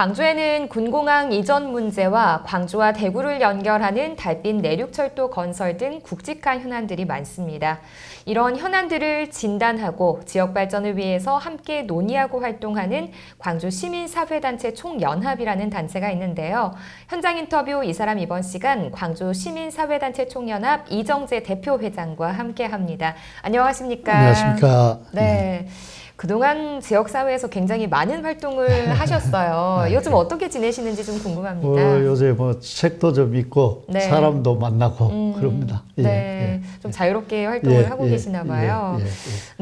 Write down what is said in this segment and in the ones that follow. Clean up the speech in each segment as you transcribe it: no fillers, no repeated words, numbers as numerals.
광주에는 군공항 이전 문제와 광주와 대구를 연결하는 달빛 내륙철도 건설 등 굵직한 현안들이 많습니다. 이런 현안들을 진단하고 지역 발전을 위해서 함께 논의하고 활동하는 광주 시민사회단체 총연합이라는 단체가 있는데요. 현장 인터뷰 이 사람 이번 시간 광주 시민사회단체 총연합 이정재 대표회장과 함께합니다. 안녕하십니까? 안녕하십니까? 네. 그동안 지역사회에서 굉장히 많은 활동을 하셨어요. 네. 요즘 어떻게 지내시는지 좀 궁금합니다. 요새 뭐 책도 좀 읽고 네. 사람도 만나고 그럽니다. 네, 좀 자유롭게 활동을 하고 계시나 봐요. 예.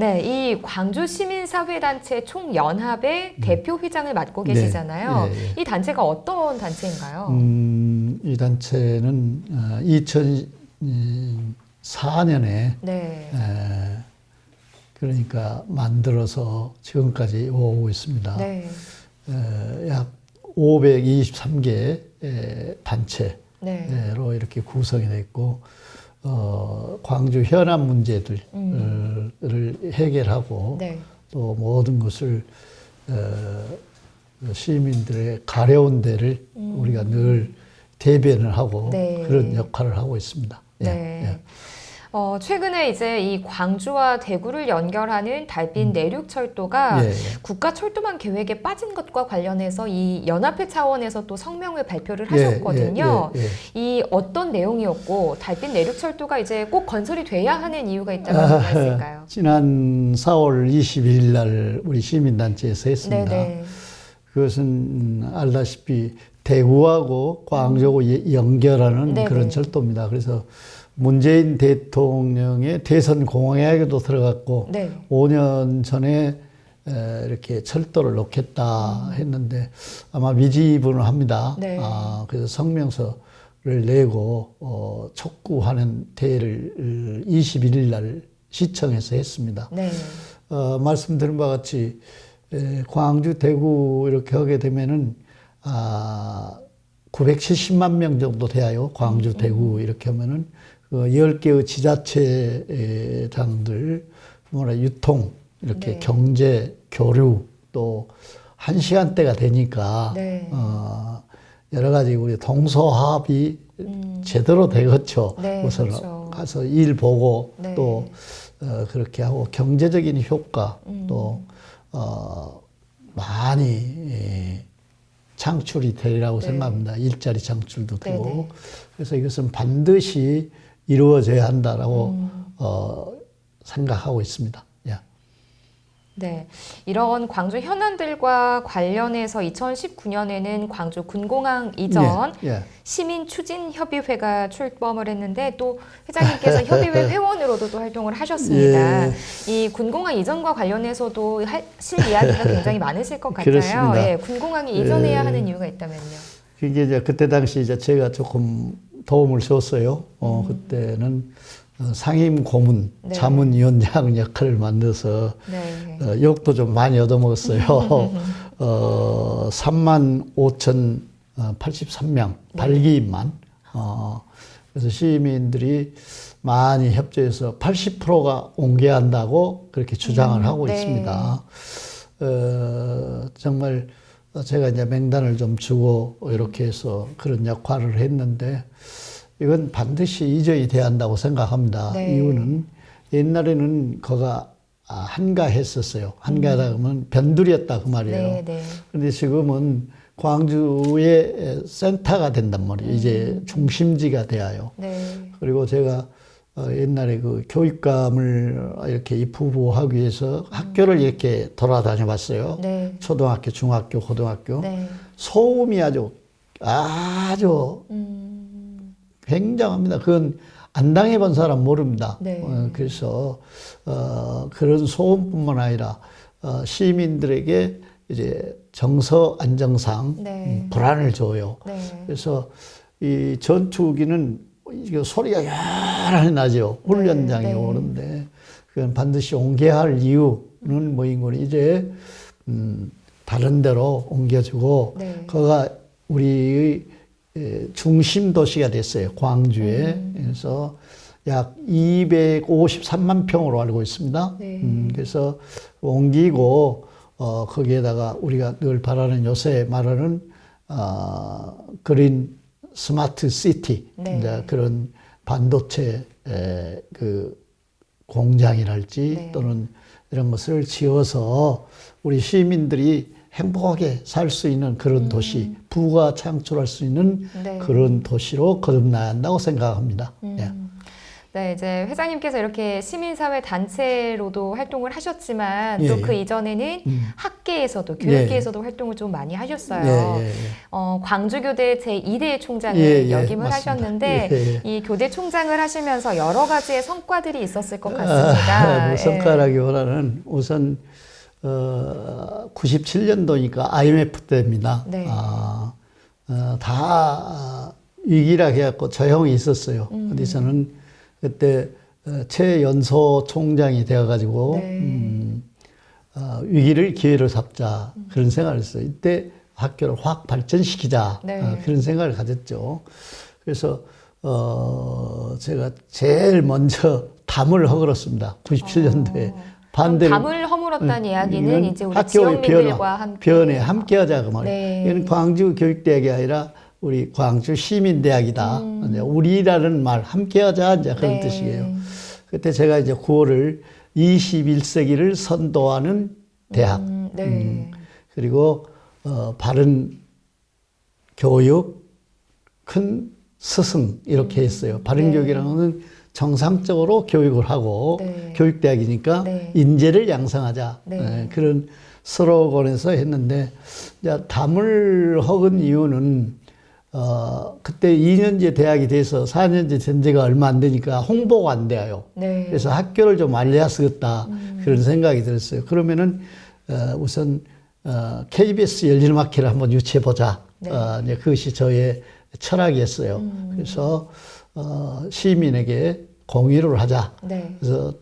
네, 이 광주 시민사회단체 총연합의 대표회장을 맡고 계시잖아요. 이 단체가 어떤 단체인가요? 이 단체는 2004년에 네. 그러니까 만들어서 지금까지 오고 있습니다. 네. 약 523개 단체로 네. 이렇게 구성이 되어 있고 광주 현안 문제들을 해결하고 네. 또 모든 것을 시민들의 가려운 데를 우리가 늘 대변을 하고 네. 그런 역할을 하고 있습니다. 네. 최근에 이제 이 광주와 대구를 연결하는 달빛 내륙철도가 국가철도망 계획에 빠진 것과 관련해서 이 연합회 차원에서 또 성명을 발표를 하셨거든요. 이 어떤 내용이었고 달빛 내륙철도가 이제 꼭 건설이 돼야 하는 이유가 있다고 말씀하실까요? 지난 4월 21일 날 우리 시민단체에서 했습니다. 네네. 그것은 알다시피 대구하고 광주하고 연결하는 네네. 그런 철도입니다. 그래서 문재인 대통령의 대선 공약에도 들어갔고 네. 5년 전에 이렇게 철도를 놓겠다 했는데 아마 미지분을 합니다. 네. 그래서 성명서를 내고 촉구하는 대회를 21일 날 시청에서 했습니다. 네. 말씀드린 바와 같이 광주, 대구 이렇게 하게 되면은 970만 명 정도 돼요. 광주, 대구 이렇게 하면은 10개의 지자체장들, 유통, 이렇게 네. 경제, 교류, 또 1시간대가 되니까, 네. 여러 가지 우리 동서합이 제대로 되겠죠. 네, 우선 그렇죠. 가서 일 보고 네. 또, 그렇게 하고 경제적인 효과 또, 많이 창출이 되리라고 생각합니다. 일자리 창출도 되고. 네네. 그래서 이것은 반드시 이루어져야 한다라고 생각하고 있습니다. 네, 이런 광주 현안들과 관련해서 2019년에는 광주 군공항 이전 시민추진협의회가 출범을 했는데 또 회장님께서 협의회 회원으로도 또 활동을 하셨습니다. 이 군공항 이전과 관련해서도 하실 이야기가 굉장히 많으실 것 같아요. 그렇습니다. 군공항이 이전해야 하는 이유가 있다면요. 그게 이제 그때 당시 이제 제가 조금 도움을 줬어요. 그때는 상임 고문, 네. 자문위원장 역할을 만들어서 욕도 좀 많이 얻어먹었어요. 35,083명 발기인만. 그래서 시민들이 많이 협조해서 80%가 옮겨야 한다고 그렇게 주장을 하고 있습니다. 정말 제가 이제 명단을 좀 주고 이렇게 해서 그런 역할을 했는데 이건 반드시 이전이 돼야 한다고 생각합니다. 이유는 옛날에는 거가 한가했었어요. 한가하다 그러면 변두리였다 그 말이에요. 그런데 지금은 광주의 센터가 된단 말이에요. 이제 중심지가 되어요. 그리고 제가 옛날에 그 교육감을 이렇게 입후보하기 위해서 학교를 이렇게 돌아다녀 봤어요. 초등학교, 중학교, 고등학교. 소음이 아주 굉장합니다. 그건 안 당해본 사람 모릅니다. 그래서 그런 소음뿐만 아니라 시민들에게 이제 정서 안정상 불안을 줘요. 그래서 이 전투기는 이게 소리가 여란히 나죠. 훈련장에 오는데 그건 반드시 옮겨야 할 이유는 뭐인 거니 이제 다른 데로 옮겨주고 거가 우리의 중심 도시가 됐어요. 광주에. 그래서 약 253만 평으로 알고 있습니다. 그래서 옮기고 거기에다가 우리가 늘 바라는 요새 말하는 그린 스마트 시티, 네. 이제 그런 반도체 그 공장이랄지 네. 또는 이런 것을 지어서 우리 시민들이 행복하게 살 수 있는 그런 도시, 부가 창출할 수 있는 네. 그런 도시로 거듭나야 한다고 생각합니다. 예. 네, 이제 회장님께서 이렇게 시민사회 단체로도 활동을 하셨지만 예, 또 그 예. 이전에는 학계에서도 교육계에서도 활동을 좀 많이 하셨어요. 광주교대 제2대 총장을 예, 역임을 맞습니다. 하셨는데 예. 이 교대 총장을 하시면서 여러 가지의 성과들이 있었을 것 같습니다. 뭐 성과라기보다는 우선 97년도니까 IMF 때입니다. 네. 다 위기라 해갖고 조용히 있었어요. 근데 저는 그때 최연소 총장이 되어가지고 네. 위기를 기회로 삼자 그런 생각을 했어요. 이때 학교를 확 발전시키자 네. 그런 생각을 가졌죠. 그래서 제가 제일 먼저 담을 허물었습니다. 97년도에. 반대로 담을 허물었다는 이야기는 이건 이제 우리 학교의 지역민들과 함께 변에 함께하자 그 말이에요. 네. 이건 광주 교육대학이 아니라 우리 광주 시민대학이다. 이제 우리라는 말 함께하자 이제 그런 네. 뜻이에요. 그때 제가 이제 구호를 21세기를 선도하는 대학. 네. 그리고 바른 교육, 큰 스승 이렇게 했어요. 바른 네. 교육이라는 것은 정상적으로 교육을 하고 네. 교육대학이니까 네. 인재를 양성하자. 네. 그런 스로건에서 했는데 이제 담을 허은 이유는 그때 2년제 대학이 돼서 4년제 된 지가 얼마 안 되니까 홍보가 안 돼요. 네. 그래서 학교를 좀 알려야 쓰겠다 그런 생각이 들었어요. 그러면은 우선 KBS 열린음악회를 한번 유치해 보자. 네. 이제 그것이 저의 철학이었어요. 그래서 시민에게 공유를 하자. 네. 그래서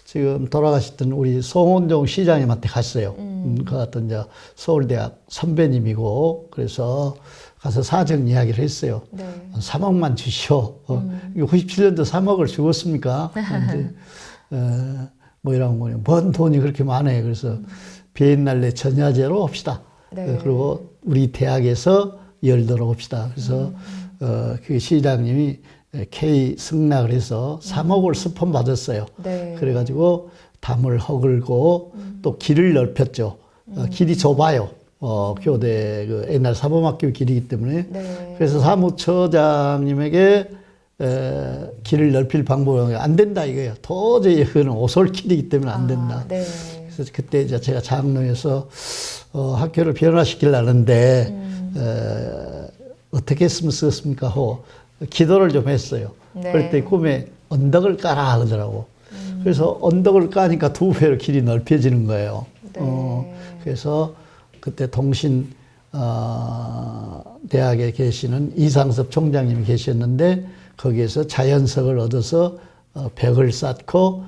지금 돌아가셨던 우리 송원종 시장님한테 갔어요. 그 같은 이제 서울대학 선배님이고 그래서 가서 사정 이야기를 했어요. 네. 3억만 주시오. 97년도 3억을 주었습니까? 근데, 뭐 이런 거냐. 뭔 돈이 그렇게 많아요. 그래서 비엔날레 전야제로 합시다. 네. 그리고 우리 대학에서 열도록 합시다. 그래서 그 시장님이 K 승낙을 해서 3억을 스폰 받았어요. 네. 그래가지고 담을 허글고 또 길을 넓혔죠. 길이 좁아요. 교대 그 옛날 사범학교 길이기 때문에. 네. 그래서 사무처장님에게 길을 넓힐 방법이 안 된다 이거예요. 도저히 그거는 오솔길이기 때문에 안 된다. 네. 그래서 그때 이제 제가 장로에서 학교를 변화시키려는데 어떻게 했으면 쓰겠습니까 하고 기도를 좀 했어요. 네. 그럴 때 꿈에 언덕을 까라 하더라고. 그래서 언덕을 까니까 2배로 길이 넓혀지는 거예요. 네. 그래서 그때 동신 대학에 계시는 이상섭 총장님이 계셨는데 거기에서 자연석을 얻어서 벽을 쌓고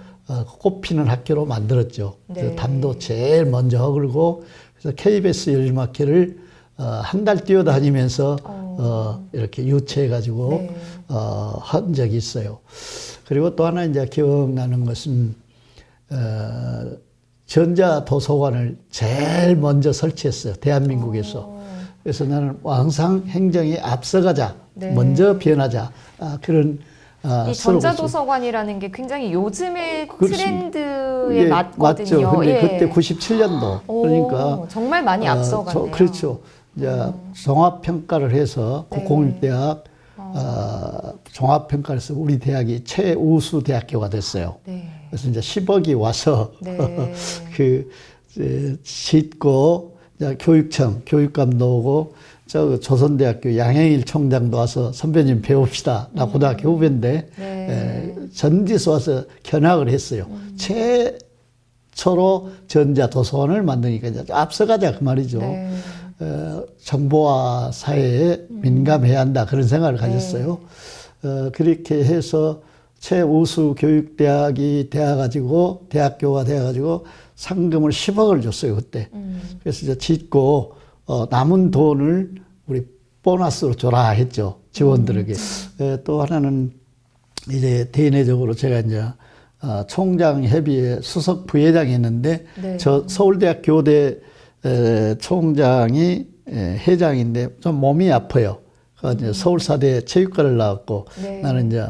꽃피는 학교로 만들었죠. 네. 그래서 담도 제일 먼저 허글고 그래서 KBS 열린음악회를 한 달 뛰어다니면서 이렇게 유치해가지고 네. 한 적이 있어요. 그리고 또 하나 이제 기억나는 것은 전자도서관을 제일 먼저 설치했어요. 대한민국에서. 그래서 나는 항상 행정에 앞서가자, 네. 먼저 변하자 그런 이 전자도서관이라는 게 굉장히 요즘의 그렇습니다. 트렌드에 예, 맞거든요. 맞죠. 근데 예. 그때 97년도 그러니까 정말 많이 앞서갔네요. 그렇죠. 이제 종합평가를 해서 네. 국공립대학 종합평가에서 우리 대학이 최우수 대학교가 됐어요. 네. 그래서 이제 10억이 와서 네. 그 짓고 이제 교육청 교육감도 오고 저 조선대학교 양행일 총장도 와서 선배님 배웁시다. 나 고등학교 후배인데 네. 전지서 와서 견학을 했어요. 최초로 전자도서관을 만드니까 이제 앞서가자 그 말이죠. 네. 정보화 사회에 민감해야 한다 그런 생각을 가졌어요. 그렇게 해서 최우수 교육대학이 되어가지고 대학교가 되어가지고 상금을 10억을 줬어요 그때. 그래서 이제 짓고 남은 돈을 우리 보너스로 줘라 했죠 직원들에게. 또 하나는 이제 대내적으로 제가 이제 총장 협의회 수석 부회장이 했는데 네. 저 서울대학 교대 총장이 회장인데 좀 몸이 아파요. 이제 서울사대 체육과를 나왔고 네. 나는 이제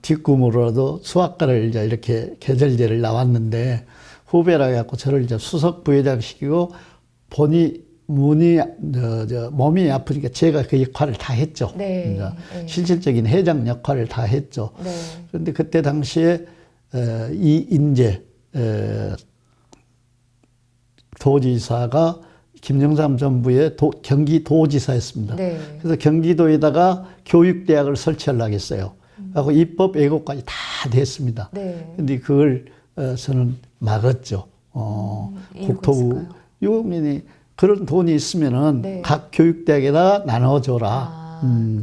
뒷꿈으로라도 수학과를 이제 이렇게 계절제를 나왔는데 후배라 해갖고 저를 이제 수석 부회장 시키고 몸이 아프니까 제가 그 역할을 다 했죠. 네. 이제 실질적인 회장 역할을 다 했죠. 네. 그런데 그때 당시에 이인재 도지사가 김영삼 정부의 경기도지사였습니다. 네. 그래서 경기도에다가 교육대학을 설치하려고 했어요. 하고 입법 예고까지 다 됐습니다. 네. 근데 그걸 저는 막았죠. 이유가 국토부 있을까요? 요민이 그런 돈이 있으면은 네. 각 교육대학에다가 나눠줘라.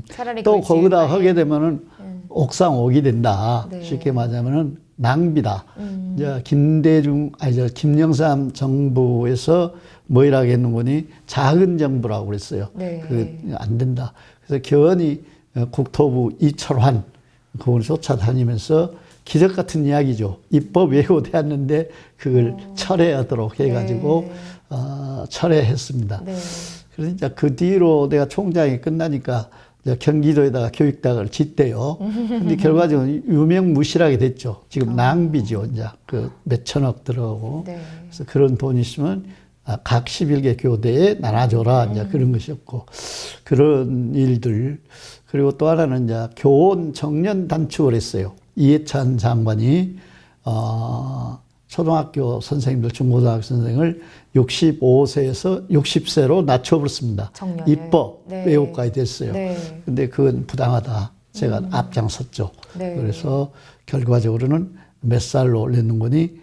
차라리 또 그걸 거기다 지을 하게 되면은 옥상 오기 된다. 네. 쉽게 말하면은 낭비다. 이제 김영삼 정부에서 뭐라고 했는 거니 작은 정부라고 그랬어요. 네. 안 된다. 그래서 견이 국토부 이철환 그걸 쫓아다니면서 기적 같은 이야기죠. 입법 예고되었는데 그걸 철회하도록 해가지고 네. 철회했습니다. 네. 그래서 이제 그 뒤로 내가 총장이 끝나니까 이제 경기도에다가 교육대학을 짓대요. 근데 결과적으로 유명무실하게 됐죠. 지금 낭비죠. 이제 그 몇천억 들어가고. 네. 그래서 그런 돈이 있으면 각 11개 교대에 나눠줘라. 이제 그런 것이었고. 그런 일들. 그리고 또 하나는 이제 교원 청년 단축을 했어요. 이해찬 장관이, 초등학교 선생님들, 중고등학교 선생을 65세에서 60세로 낮춰버렸습니다. 청년을. 입법 네. 예고까지 됐어요. 네. 근데 그건 부당하다. 제가 앞장섰죠. 네. 그래서 결과적으로는 몇 살로 올렸는 거니,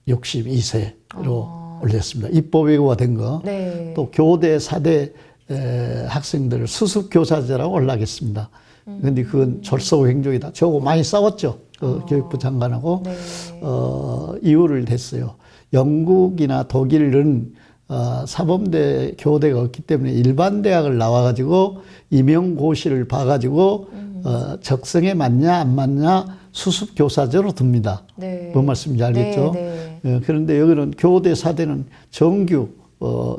62세로 올렸습니다. 입법 예고가 된 거. 네. 또 교대, 사대 학생들을 수습교사제라고 올라가겠습니다. 근데 그건 졸속 행정이다. 저거 많이 싸웠죠. 그 교육부 장관하고. 네. 이유를 댔어요. 영국이나 독일은 사범대 교대가 없기 때문에 일반 대학을 나와가지고 임용고시를 봐가지고 적성에 맞냐 안 맞냐 수습교사제로 둡니다. 네. 뭔 말씀인지 알겠죠? 네, 네. 그런데 여기는 교대 사대는 정규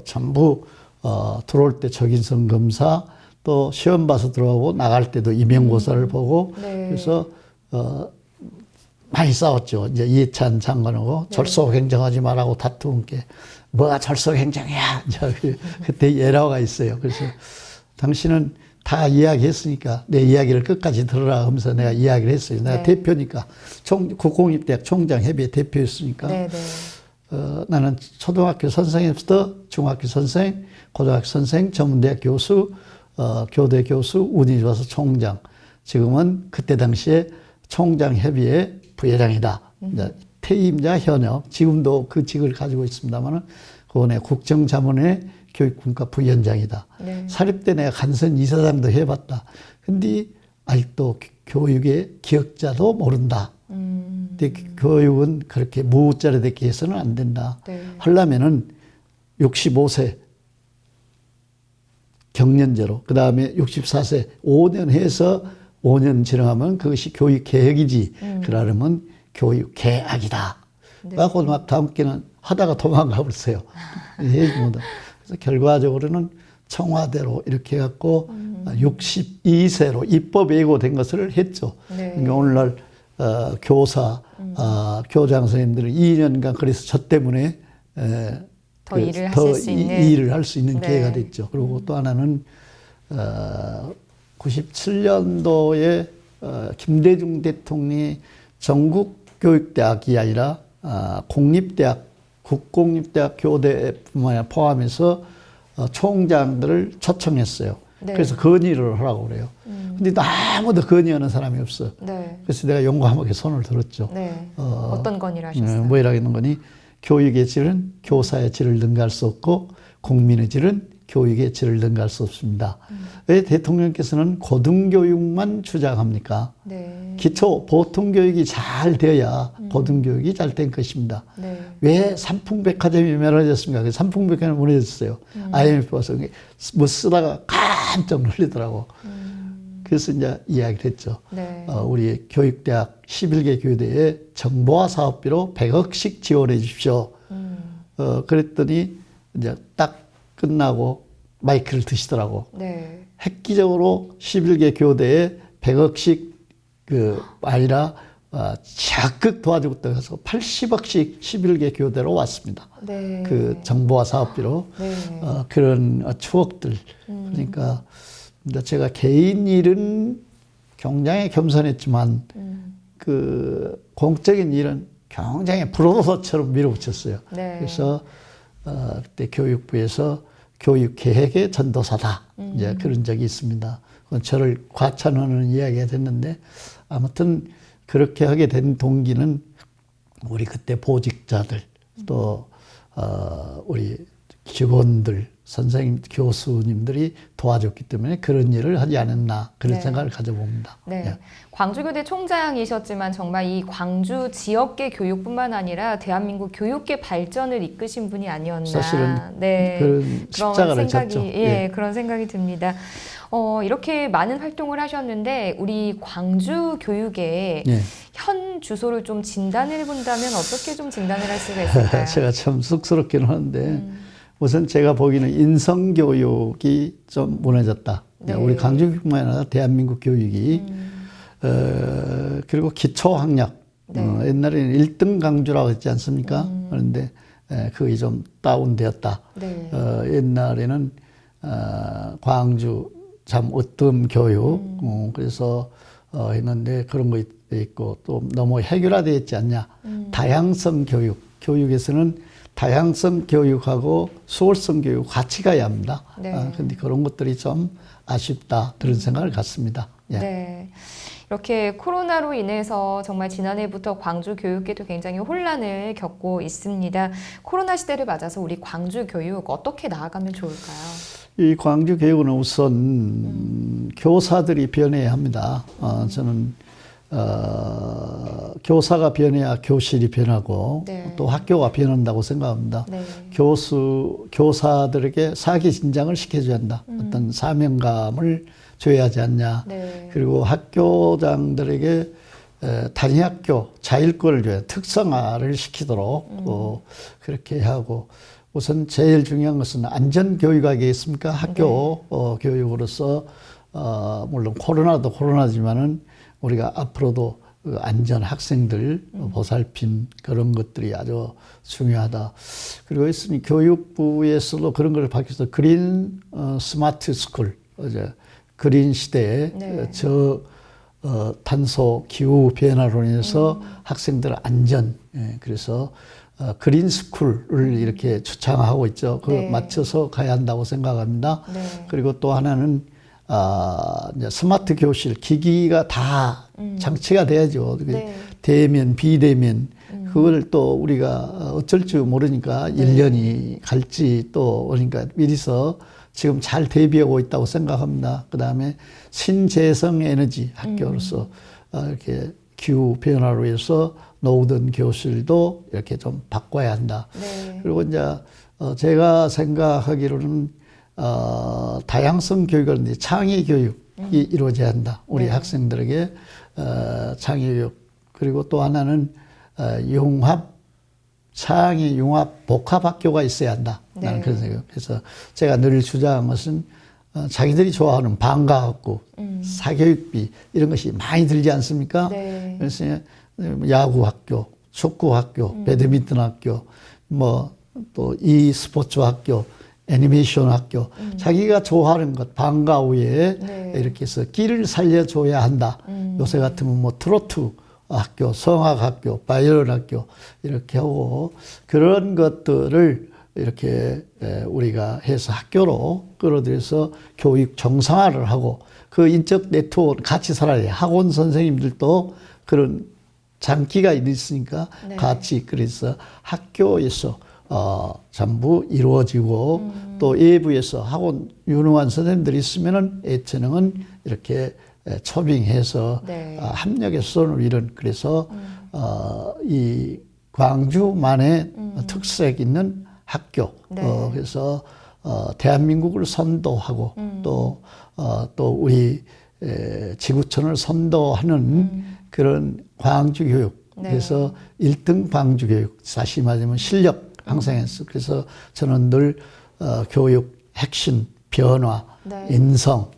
전부 들어올 때 적인성 검사 또 시험 봐서 들어가고 나갈 때도 임용고사를 보고 네. 그래서 많이 싸웠죠. 이제 이해찬 장관하고 졸속행정하지 말라고 다투는 게 뭐가 졸속행정이야. 이제 그때 예라가 있어요. 그래서 당신은 다 이야기했으니까 내 이야기를 끝까지 들으라 하면서 내가 이야기를 했어요. 내가 네. 대표니까 국공립대학 총장협의회 대표였으니까 네, 네. 나는 초등학교 선생부터 중학교 선생, 고등학교 선생, 전문대학 교수, 교대 교수, 운이 좋아서 총장. 지금은 그때 당시에 총장협의회 부회장이다. 퇴임자 현역. 지금도 그 직을 가지고 있습니다만은 그거네 국정자문회 교육분과 부위원장이다. 네. 사립대 내가 간선 이사장도 해봤다. 근데 아직도 교육의 기억자도 모른다. 근데 교육은 그렇게 무자료되게 해서는 안 된다. 네. 하려면은 65세 경년제로, 그 다음에 64세 5년 해서 5년 지나가면 그것이 교육 개혁이지. 그러려면 교육 개학이다. 네. 그래서 막 다음 기는 하다가 도망가 버렸어요. 해주보다. 그래서 결과적으로는 청와대로 이렇게 해갖고 62세로 입법 예고된 것을 했죠. 네. 그러니까 오늘날 교사, 교장 선생님들은 2년간 그래서 저 때문에 더 일을 하실 수 있는. 일을 할 수 있는 네. 기회가 됐죠. 그리고 또 하나는 97년도에 김대중 대통령이 전국 교육대학이 아니라 공립대학, 국공립대학 교대뿐만 아니라 포함해서 총장들을 초청했어요. 네. 그래서 건의를 하라고 그래요. 근데 아무도 건의하는 사람이 없어. 네. 그래서 내가 용감하게 손을 들었죠. 네. 어떤 건의를 하셨어요? 뭐라고 하는 거니? 교육의 질은 교사의 질을 능가할 수 없고 국민의 질은 교육의 질을 능가할 수 없습니다. 왜 대통령께서는 고등교육만 주장합니까? 네. 기초 보통교육이 잘 되어야 고등교육이 잘 된 것입니다. 네. 왜 삼풍백화점이 멸하졌습니까? 그 삼풍백화점이 무너졌어요. IMF 와서 뭐 쓰다가 깜짝 놀리더라고. 그래서 이제 이야기를 했죠. 네. 우리 교육대학 11개 교대에 정보화 사업비로 100억씩 지원해 주십시오. 그랬더니 이제 딱 끝나고 마이크를 드시더라고. 네. 획기적으로 11개 교대에 100억씩 아니라 적극 도와주고 해서 80억씩 11개 교대로 왔습니다. 네. 그 정보화 사업비로. 네. 그런 추억들. 그러니까 제가 개인 일은 굉장히 겸손했지만 그 공적인 일은 굉장히 불로소처럼 밀어붙였어요. 네. 그래서 그때 교육부에서 교육계획의 전도사다. 이제 그런 적이 있습니다. 그건 저를 과찬하는 이야기가 됐는데 아무튼 그렇게 하게 된 동기는 우리 그때 보직자들 또 우리 직원들 선생님 교수님들이 도와줬기 때문에 그런 일을 하지 않았나 그런 네. 생각을 가져봅니다. 네. 예. 광주교대 총장이셨지만 정말 이 광주 지역계 교육뿐만 아니라 대한민국 교육계 발전을 이끄신 분이 아니었나. 사실은 네. 그런 십자가를 생각이, 졌죠. 예, 그런 생각이 듭니다. 이렇게 많은 활동을 하셨는데 우리 광주 교육의 예. 현 주소를 좀 진단을 본다면 어떻게 좀 진단을 할 수가 있을까요? 제가 참 쑥스럽기는 하는데 우선 제가 보기에는 인성교육이 좀 무너졌다. 네. 우리 광주뿐만 아니라 대한민국 교육이 그리고 기초학력 네. 옛날에는 1등 강주라고 했지 않습니까? 그런데 그게 좀 다운되었다. 네. 옛날에는 광주 참 으뜸 교육 그래서 했는데 그런 거 있고 또 너무 해결화되어 있지 않냐. 다양성 교육 교육에서는 다양성 교육하고 수월성 교육 같이 가야 합니다. 네. 근데 그런 것들이 좀 아쉽다 그런 생각을 갖습니다. 예. 네. 이렇게 코로나로 인해서 정말 지난해부터 광주 교육계도 굉장히 혼란을 겪고 있습니다. 코로나 시대를 맞아서 우리 광주 교육 어떻게 나아가면 좋을까요? 이 광주 교육은 우선 교사들이 변해야 합니다. 저는 교사가 변해야 교실이 변하고 네. 또 학교가 변한다고 생각합니다. 네. 교사들에게 사기 진장을 시켜줘야 한다. 어떤 사명감을 줘야 하지 않냐. 네. 그리고 학교장들에게 단위학교 자율권을 줘야 특성화를 시키도록 또 그렇게 하고 우선 제일 중요한 것은 안전교육이겠습니까? 학교 교육으로서 물론 코로나도 코로나지만은 우리가 앞으로도 그 안전 학생들 보살핌 그런 것들이 아주 중요하다. 그리고 있으니 교육부에서도 그런 걸 밝혀서 그린 스마트 스쿨 그린 시대에 네. 탄소 기후 변화로 인해서 학생들 안전 그래서 그린 스쿨을 이렇게 추창하고 있죠. 그거 네. 맞춰서 가야 한다고 생각합니다. 네. 그리고 또 하나는 이제 스마트 교실 기기가 다 장치가 돼야죠. 네. 대면 비대면 그걸 또 우리가 어쩔 줄 모르니까 네. 1년이 갈지 또 그러니까 미리서 지금 잘 대비하고 있다고 생각합니다. 그다음에 신재생 에너지 학교로서 이렇게 기후 변화로 해서 노후된 교실도 이렇게 좀 바꿔야 한다. 네. 그리고 이제 제가 생각하기로는 다양성 교육을 이제 창의 교육이 이루어져야 한다. 우리 네. 학생들에게 창의 교육 그리고 또 하나는 융합 창의 융합 복합 학교가 있어야 한다. 나는 네. 그런 생각. 그래서 제가 늘 주장한 것은 자기들이 좋아하는 방과학교, 사교육비 이런 것이 많이 들지 않습니까? 네. 그래서 야구학교, 축구학교, 배드민턴 학교, 뭐 또 e스포츠 학교, 애니메이션 학교, 자기가 좋아하는 것 방과 후에 네. 이렇게 해서 끼를 살려줘야 한다. 요새 같으면 뭐 트로트 학교, 성악 학교, 바이올린 학교 이렇게 하고 그런 것들을 이렇게 우리가 해서 학교로 끌어들여서 교육 정상화를 하고 그 인적 네트워크 같이 살아야 돼. 학원 선생님들도 그런 장기가 있으니까 네. 같이 그래서 학교에서 전부 이루어지고 또 외부에서 학원 유능한 선생님들이 있으면은 예체능은 이렇게 초빙해서 네. 합력의 수준을 이룬 그래서 이 광주만의 특색 있는 학교 네. 그래서 대한민국을 선도하고 또 우리 지구촌을 선도하는 그런 광주 교육 네. 그래서 1등 광주 교육 다시 말하면 실력 항상 했어요. 그래서 저는 늘 교육, 핵심, 변화, 네. 인성,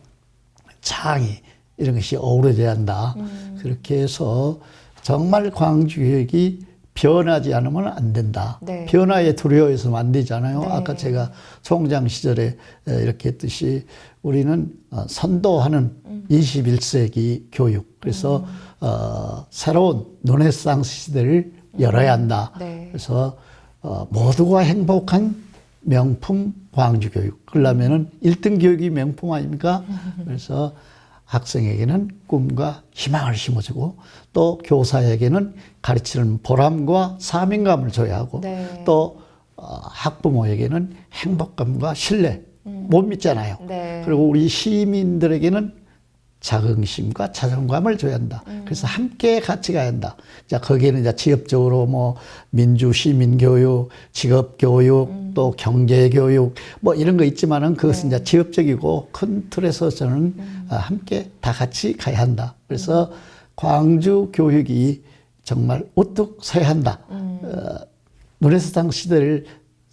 창의 이런 것이 어우러져야 한다. 그렇게 해서 정말 광주교육이 변하지 않으면 안 된다. 네. 변화에 두려워해서는 안 되잖아요. 네. 아까 제가 총장 시절에 이렇게 했듯이 우리는 선도하는 21세기 교육. 그래서 새로운 르네상스 시대를 열어야 한다. 네. 그래서 모두가 행복한 명품 광주교육. 그러려면은 1등 교육이 명품 아닙니까? 그래서 학생에게는 꿈과 희망을 심어주고 또 교사에게는 가르치는 보람과 사명감을 줘야 하고 네. 또 학부모에게는 행복감과 신뢰 못 믿잖아요. 네. 그리고 우리 시민들에게는 자긍심과 자존감을 줘야 한다. 그래서 함께 같이 가야 한다. 자, 거기에는 이제 지역적으로 뭐 민주 시민교육, 직업교육, 또 경제교육 뭐 이런 거 있지만은 그것은 이제 지역적이고 큰 틀에서 저는 함께 다 같이 가야 한다. 그래서 광주 교육이 정말 우뚝 서야 한다. 르네상스 시대를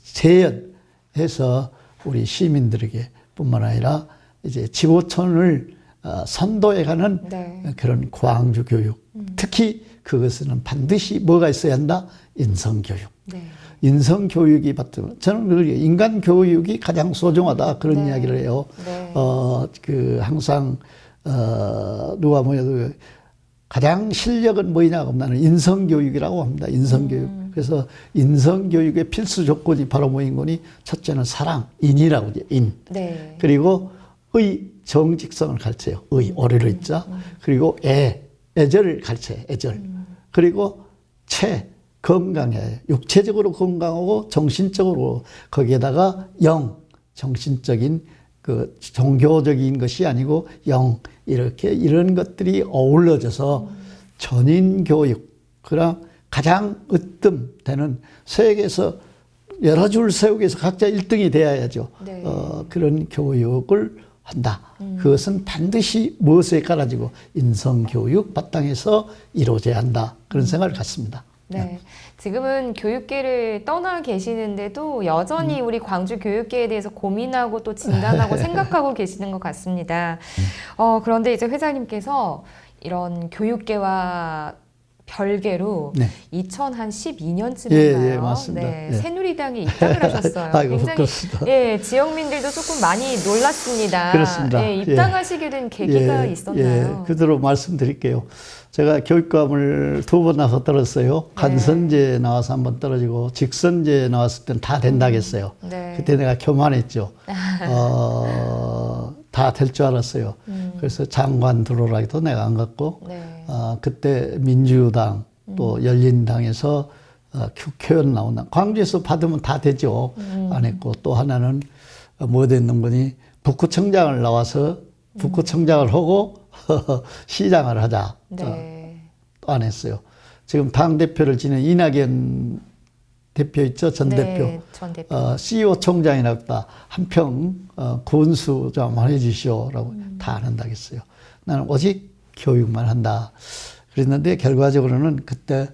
재현해서 우리 시민들에게 뿐만 아니라 이제 지구촌을 선도해가는 네. 그런 광주 교육. 특히 그것은 반드시 뭐가 있어야 한다? 인성 교육. 네. 인성 교육이 받으면 저는 늘 인간 교육이 가장 소중하다 그런 네. 이야기를 해요. 네. 항상 누가 뭐냐도 가장 실력은 뭐냐고 하면 나는 인성 교육이라고 합니다. 인성 교육. 그래서 인성 교육의 필수 조건이 바로 뭐인 거니? 첫째는 사랑, 인이라고 하죠. 인. 네. 그리고 의, 정직성을 가르쳐요. 의, 오래로 있죠. 그리고 애절을 가르쳐요. 애절. 그리고 건강해. 육체적으로 건강하고 정신적으로 거기에다가 정신적인 그 종교적인 것이 아니고 이렇게 이런 것들이 어우러져서 전인 교육, 그럼 가장 으뜸되는 세계에서 여러 줄 세우기 위해서 각자 1등이 돼야죠. 네. 그런 교육을 한다. 그것은 반드시 무엇에 깔아지고 인성교육 바탕에서 이루어져야 한다. 그런 생각을 갖습니다. 네. 지금은 교육계를 떠나 계시는데도 여전히 우리 광주 교육계에 대해서 고민하고 또 진단하고 생각하고 계시는 것 같습니다. 그런데 이제 회장님께서 이런 교육계와 별개로 네. 2012년쯤인가요? 예, 맞습니다. 네, 예. 새누리당에 입당을 하셨어요. 아이고, 굉장히 그렇습니다. 예, 지역민들도 조금 많이 놀랐습니다. 그렇습니다. 예, 입당하시게 된 계기가 있었나요? 그대로 말씀드릴게요. 제가 교육감을 2번 나서 떨었어요. 간선제 나와서 한번 떨어지고 직선제 나왔을 때는 다 된다겠어요. 네. 그때 내가 교만했죠. 다 될 줄 알았어요. 그래서 장관 들어오라 해도 내가 안 갔고 네. 그때 민주당 또 열린당에서 국회의원 나온다. 광주에서 받으면 다 되죠. 안 했고 또 하나는 뭐 됐는 거니 북구청장을 나와서 북구청장을 하고 시장을 하자. 네. 안 했어요. 지금 당대표를 지낸 이낙연 대표 있죠? 전 네, 대표. 전 대표. CEO 총장이라다 한평 군수 좀 해주시오라고 다 안 한다겠어요. 나는 오직 교육만 한다. 그랬는데 결과적으로는 그때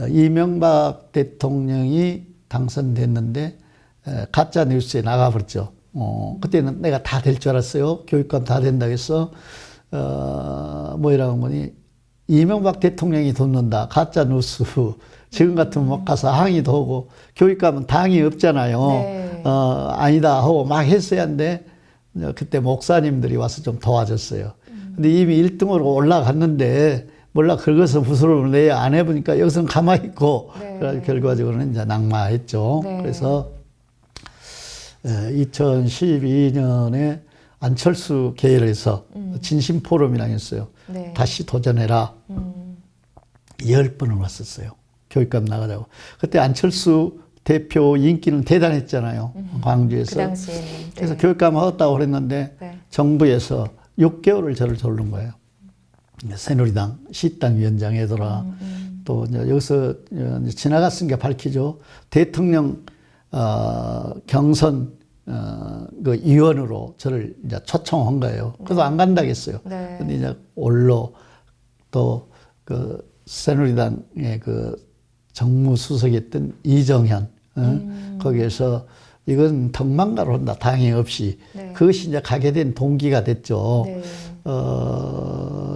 이명박 대통령이 당선됐는데 가짜 뉴스에 나가버렸죠. 그때는 내가 다 될 줄 알았어요. 교육감 다 된다고 해서 뭐이라고 하니 이명박 대통령이 돕는다. 가짜 뉴스. 지금 같으면 막 가서 항의도 하고 교육감은 당이 없잖아요. 네. 아니다 하고 막 했어야 하는데 그때 목사님들이 와서 좀 도와줬어요. 근데 이미 1등으로 올라갔는데 몰라 긁어서 부스럼을 내야 안 해보니까 여기서는 가만히 있고 네. 그래서 결과적으로는 이제 낙마했죠. 네. 그래서 2012년에 안철수 계열에서 진심 포럼이라고 했어요. 네. 다시 도전해라. 10번을 왔었어요. 교육감 나가자고. 그때 안철수 대표 인기는 대단했잖아요. 광주에서. 그 당시에는. 네. 그래서 교육감 하겠다고 그랬는데 네. 정부에서 정부에서 6개월을 저를 조른 거예요. 새누리당 시당 위원장이더라. 또 이제 여기서 지나갔으니까 밝히죠. 대통령 경선 그 위원으로 저를 이제 초청한 거예요. 그래도 안 간다겠어요. 네. 근데 이제 올로 또 그 새누리당의 그 정무수석이었던 이정현 거기에서 이건 덕망가로 한다, 당해 없이. 네. 그것이 이제 가게 된 동기가 됐죠. 네.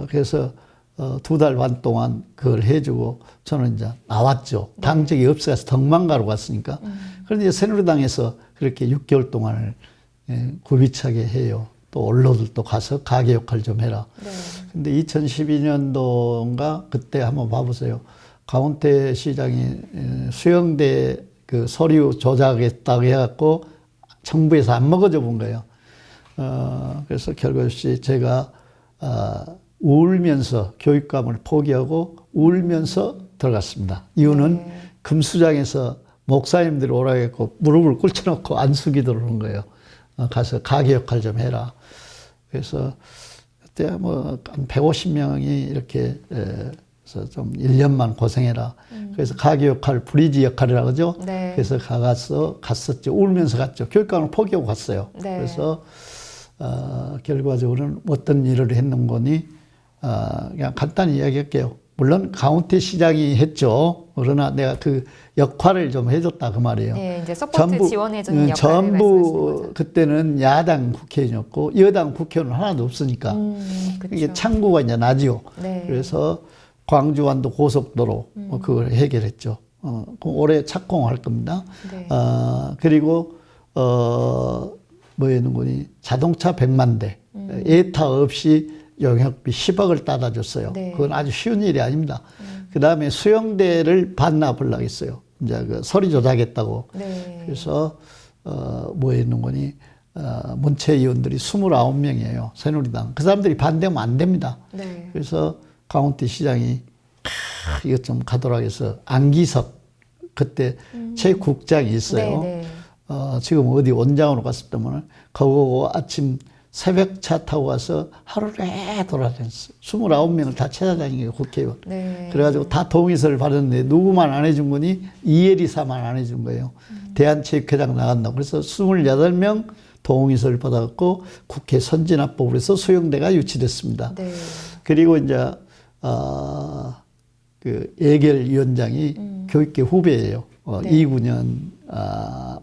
그래서 2달 반 동안 그걸 해주고 저는 이제 나왔죠. 네. 당적이 없어서 덕망가로 갔으니까. 그런데 이제 새누리당에서 그렇게 6개월 동안을 굴비차게 해요. 또 언론들도 가서 가게 역할 좀 해라. 네. 근데 2012년도인가 그때 한번 봐보세요. 강원태 시장이 수영대 그 서류 조작했다고 해갖고 정부에서 안 먹어줘 본 거예요. 그래서 결국 없이 제가 울면서 교육감을 포기하고 울면서 들어갔습니다. 이유는 네. 금수장에서 목사님들이 오라고 했고 무릎을 꿇혀놓고 안 숙이도록 한 거예요. 가서 가게 역할 좀 해라. 그래서 그때 뭐 한 150명이 이렇게 그래서 좀 1년만 고생해라. 그래서 가게 역할, 브리지 역할이라고 그러죠. 네. 그래서 갔었죠. 울면서 갔죠. 교육감을 포기하고 갔어요. 네. 그래서 결과적으로는 어떤 일을 했는 거니 그냥 간단히 이야기할게요. 물론 강원태 시장이 했죠. 그러나 내가 그 역할을 좀 해줬다 그 말이에요. 네, 이제 서포트 지원해주는 역할을 말씀하시는 전부 거죠. 그때는 야당 국회의원이었고 여당 국회의원은 하나도 없으니까 그쵸. 이게 창구가 이제 나지요. 네. 그래서 광주완도 고속도로 그걸 해결했죠. 올해 착공할 겁니다. 네. 그리고 뭐였는 거니 자동차 100만 대 예타 없이 용역비 10억을 따다 줬어요. 네. 그건 아주 쉬운 일이 아닙니다. 그 다음에 수영대를 반납하려고 했어요. 이제 그 서류 조작했다고. 네. 그래서 뭐였는 거니 문체위원들이 29명이에요. 새누리당. 그 사람들이 반대하면 안 됩니다. 네. 그래서 강원태 시장이 이것 좀 가도록 해서 안기석 그때 체육국장이 있어요. 네, 네. 지금 어디 원장으로 갔을 때면 거기 아침 새벽차 타고 가서 하루 종일 돌아다녔어요. 29명을 다 찾아다니는 국회의원. 네. 그래가지고 다 동의서를 받았는데 누구만 안 해준 거니 이혜리사만 안 해준 거예요. 대한체육회장 나간다고. 그래서 28명 동의서를 받아갖고 국회 선진화법으로 해서 수영대가 유치됐습니다. 네. 그리고 이제 그 예결위원장이 교육계 후배예요. 네. 29년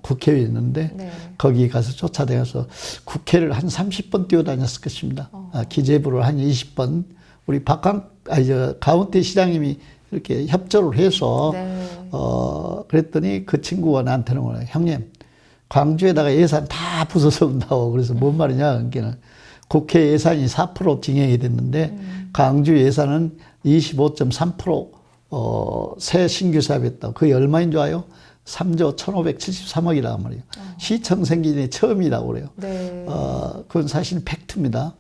국회의원이었는데 네. 거기 가서 쫓아다녀서 국회를 한 30번 뛰어다녔을 것입니다. 기재부를 한 20번. 우리 가운데 시장님이 이렇게 협조를 해서 네. 그랬더니 그 친구가 나한테는 뭐래. 형님 광주에다가 예산 다 부숴서 온다고. 그래서 뭔 말이냐 그게는 국회 예산이 4% 증액이 됐는데 광주 예산은 25.3% 새 신규 사업했다고. 그게 얼마인 줄 아요? 3조 1,573억이라고 말이에요. 시청 생긴 게 처음이라고 그래요. 네. 그건 사실 팩트입니다.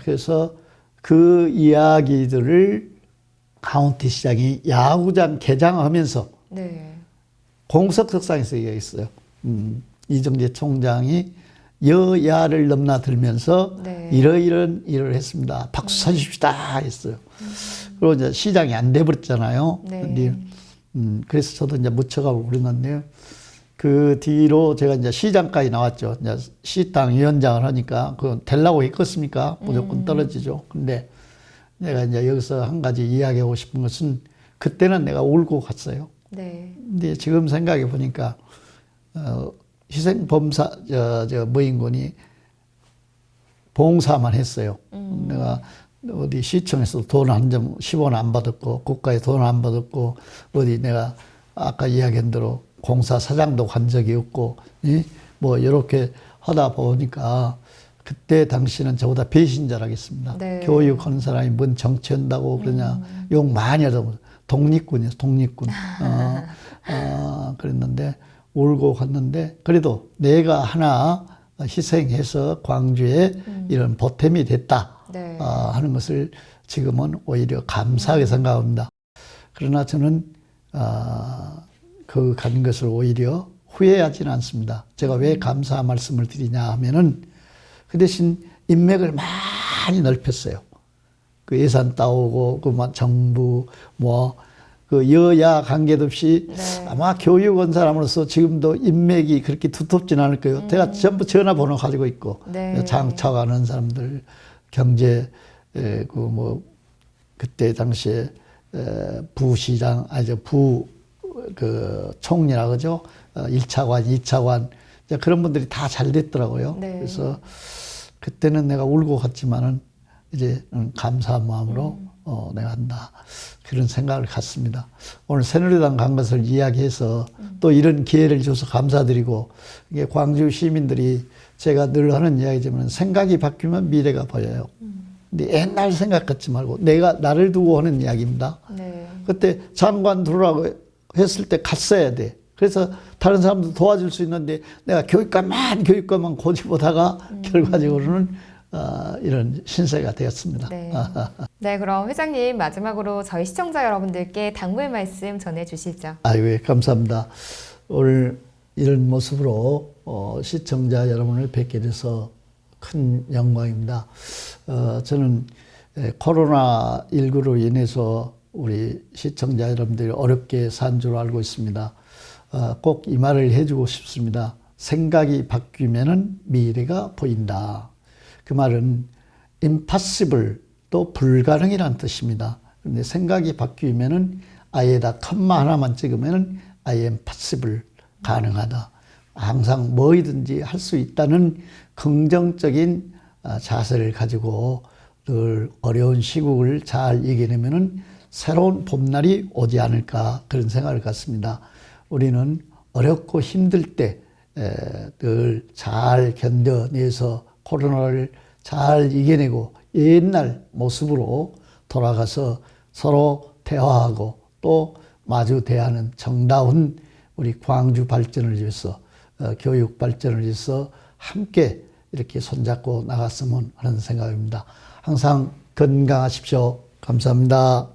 그래서 그 이야기들을 강원태 시장이 야구장 개장하면서 네. 공석석상에서 얘기했어요. 이정재 총장이 여야를 넘나들면서 네. 이러이런 일을 했습니다. 박수 쳐주십시다 했어요. 그리고 이제 시장이 안 돼버렸잖아요. 네. 근데 그래서 저도 이제 묻혀가고 그랬는데요. 그 뒤로 제가 이제 시장까지 나왔죠. 이제 시당 위원장을 하니까 그건 되려고 했겠습니까? 무조건 떨어지죠. 근데 내가 이제 여기서 한 가지 이야기하고 싶은 것은 그때는 내가 울고 갔어요. 네. 근데 지금 생각해 보니까 희생범사 뭐인건이 봉사만 했어요. 내가 어디 시청에서 돈 한 점 10원 안 받았고 국가에 돈 안 받았고 어디 내가 아까 이야기한 대로 공사 사장도 간 적이 없고 뭐 이렇게 하다 보니까 그때 당시는 저보다 배신자라겠습니다. 네. 교육하는 사람이 뭔 정치한다고 그러냐 욕 많이 하더라고요. 독립군이었어, 독립군. 그랬는데 울고 갔는데 그래도 내가 하나 희생해서 광주에 이런 보탬이 됐다 네. 하는 것을 지금은 오히려 감사하게 생각합니다. 그러나 저는 그 간 것을 오히려 후회하지는 않습니다. 제가 왜 감사 말씀을 드리냐 하면은 그 대신 인맥을 많이 넓혔어요. 그 예산 따오고 그 정부 그 여야 관계도 없이 네. 아마 교육원 사람으로서 지금도 인맥이 그렇게 두텁진 않을 거예요. 제가 전부 전화번호 가지고 있고 네. 장차 가는 사람들 경제 그때 당시에 부시장 부 그 총리라 그러죠. 1차관, 2차관 그런 분들이 다 잘 됐더라고요. 네. 그래서 그때는 내가 울고 갔지만은 이제 감사한 마음으로 내가 한다. 그런 생각을 갖습니다. 오늘 새누리당 간 것을 이야기해서 또 이런 기회를 줘서 감사드리고, 이게 광주 시민들이 제가 늘 하는 이야기지만 생각이 바뀌면 미래가 보여요. 근데 옛날 생각 같지 말고 나를 두고 하는 이야기입니다. 네. 그때 장관 들으라고 했을 때 갔어야 돼. 그래서 다른 사람도 도와줄 수 있는데 내가 교육과만 고집하다가 결과적으로는 이런 신세가 되었습니다. 네. 네, 그럼 회장님 마지막으로 저희 시청자 여러분들께 당부의 말씀 전해주시죠. 아이고, 감사합니다. 오늘 이런 모습으로 시청자 여러분을 뵙게 돼서 큰 영광입니다. 저는 코로나19로 인해서 우리 시청자 여러분들이 어렵게 산 줄 알고 있습니다. 꼭 이 말을 해주고 싶습니다. 생각이 바뀌면은 미래가 보인다. 그 말은 impossible, 또 불가능이란 뜻입니다. 그런데 생각이 바뀌면은 아예다 컴마 하나만 찍으면은 I am possible, 가능하다. 항상 뭐이든지 할 수 있다는 긍정적인 자세를 가지고 늘 어려운 시국을 잘 이겨내면은 새로운 봄날이 오지 않을까, 그런 생각을 갖습니다. 우리는 어렵고 힘들 때 늘 잘 견뎌내서 코로나를 잘 이겨내고 옛날 모습으로 돌아가서 서로 대화하고 또 마주 대하는 정다운 우리 광주 발전을 위해서, 교육 발전을 위해서 함께 이렇게 손잡고 나갔으면 하는 생각입니다. 항상 건강하십시오. 감사합니다.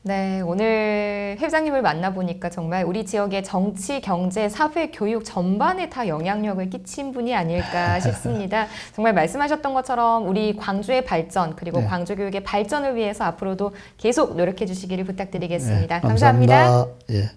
네, 오늘 회장님을 만나보니까 정말 우리 지역의 정치, 경제, 사회, 교육 전반에 다 영향력을 끼친 분이 아닐까 싶습니다. 정말 말씀하셨던 것처럼 우리 광주의 발전, 그리고 네. 광주 교육의 발전을 위해서 앞으로도 계속 노력해 주시기를 부탁드리겠습니다. 네, 감사합니다. 감사합니다. 예.